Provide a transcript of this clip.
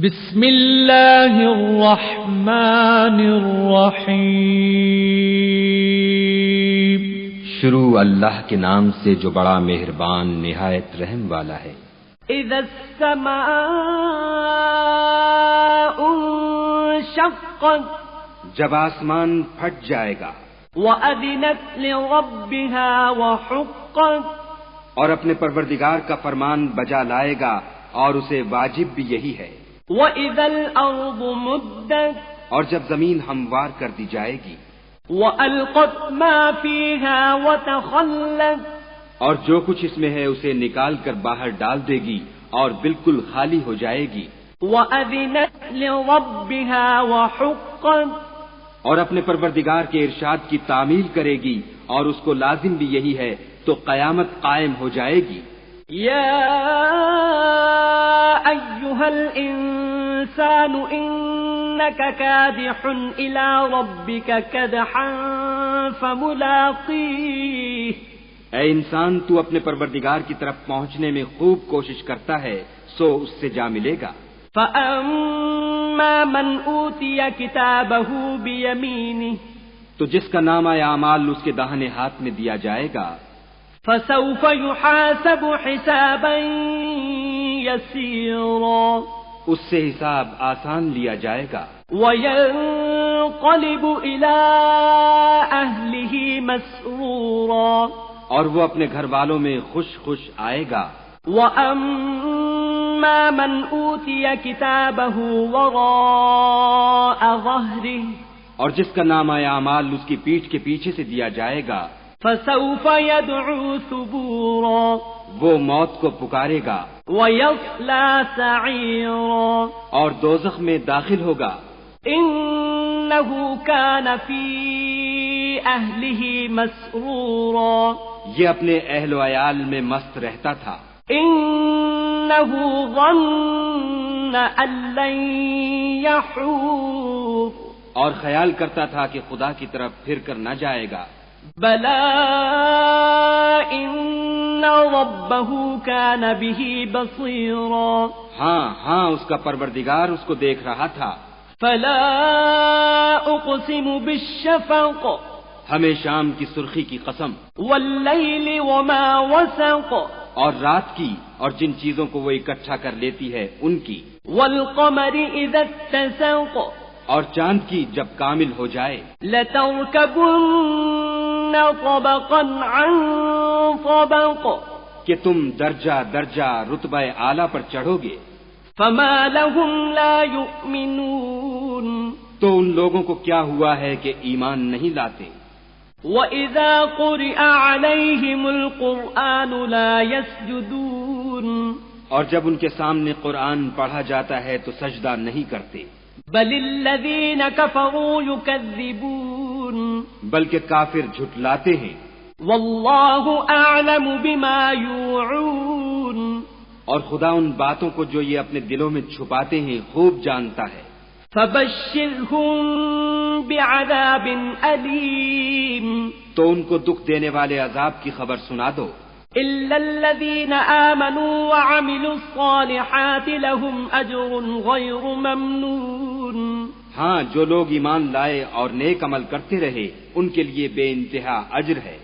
بسم اللہ الرحمن الرحیم۔ شروع اللہ کے نام سے جو بڑا مہربان نہایت رحم والا ہے۔ اذا السماء انشقت، جب آسمان پھٹ جائے گا، وأذنت لربها وحقت، اور اپنے پروردگار کا فرمان بجا لائے گا اور اسے واجب بھی یہی ہے۔ وإذا الأرض مدت، اور جب زمین ہموار کر دی جائے گی، وألقت ما فيها وتخلت، اور جو کچھ اس میں ہے اسے نکال کر باہر ڈال دے گی اور بالکل خالی ہو جائے گی۔ وأذنت لربها وحقت، اور اپنے پروردگار کے ارشاد کی تعمیل کرے گی اور اس کو لازم بھی یہی ہے، تو قیامت قائم ہو جائے گی۔ یا ایھا الانسان انک کادح الی ربک کدحا فملاقیہ، اے انسان، تو اپنے پروردگار کی طرف پہنچنے میں خوب کوشش کرتا ہے، سو اس سے جا ملے گا۔ فأما من اوتی کتابہ بیمینہ، تو جس کا نامہ اعمال اس کے داہنے ہاتھ میں دیا جائے گا، فسوف يحاسب حسابا يسيرا، اس سے حساب آسان لیا جائے گا، وينقلب إلى أهله مسرورا، اور وہ اپنے گھر والوں میں خوش خوش آئے گا۔ وأما من أوتي كتابه وراء ظهره، اور جس کا نامہ اعمال اس کی پیٹھ کے پیچھے سے دیا جائے گا، فسوف يدعو ثبورا، وہ موت کو پکارے گا، ويصلى سعيرا، اور دوزخ میں داخل ہوگا۔ إنه كان في أهله مسرورا، یہ اپنے اہل و عیال میں مست رہتا تھا۔ إنه ظن أن لن يحور، اور خیال کرتا تھا کہ خدا کی طرف پھر کر نہ جائے گا۔ بلى إن ربه كان به بصيرا، ہاں اس کا پروردگار اس کو دیکھ رہا تھا۔ فلا أقسم بالشفق، ہمیں شام کی سرخی کی قسم، والليل وما وسق، اور رات کی اور جن چیزوں کو وہ اکٹھا کر لیتی ہے ان کی، والقمر إذا اتسق، اور چاند کی جب کامل ہو جائے، لتركبن طبقا عن طبق، کہ تم درجہ درجہ رتبہ اعلیٰ پر چڑھو گے۔ فما لهم لا يؤمنون، تو ان لوگوں کو کیا ہوا ہے کہ ایمان نہیں لاتے۔ وَإِذَا قُرِئَ عَلَيْهِمُ الْقُرْآنُ لَا يَسْجُدُونَ، اور جب ان کے سامنے قرآن پڑھا جاتا ہے تو سجدہ نہیں کرتے، بل الذين كفروا يكذبون، بلکہ کافر جھٹلاتے ہیں۔ والله أعلم بما يوعون، اور خدا ان باتوں کو جو یہ اپنے دلوں میں چھپاتے ہیں خوب جانتا ہے۔ فبشرهم بعذاب أليم، تو ان کو دکھ دینے والے عذاب کی خبر سنا دو۔ إلا الذين آمنوا وعملوا الصالحات لهم أجر غير ممنون، ہاں، جو لوگ ایمان لائے اور نیک عمل کرتے رہے ان کے لیے بے انتہا اجر ہے۔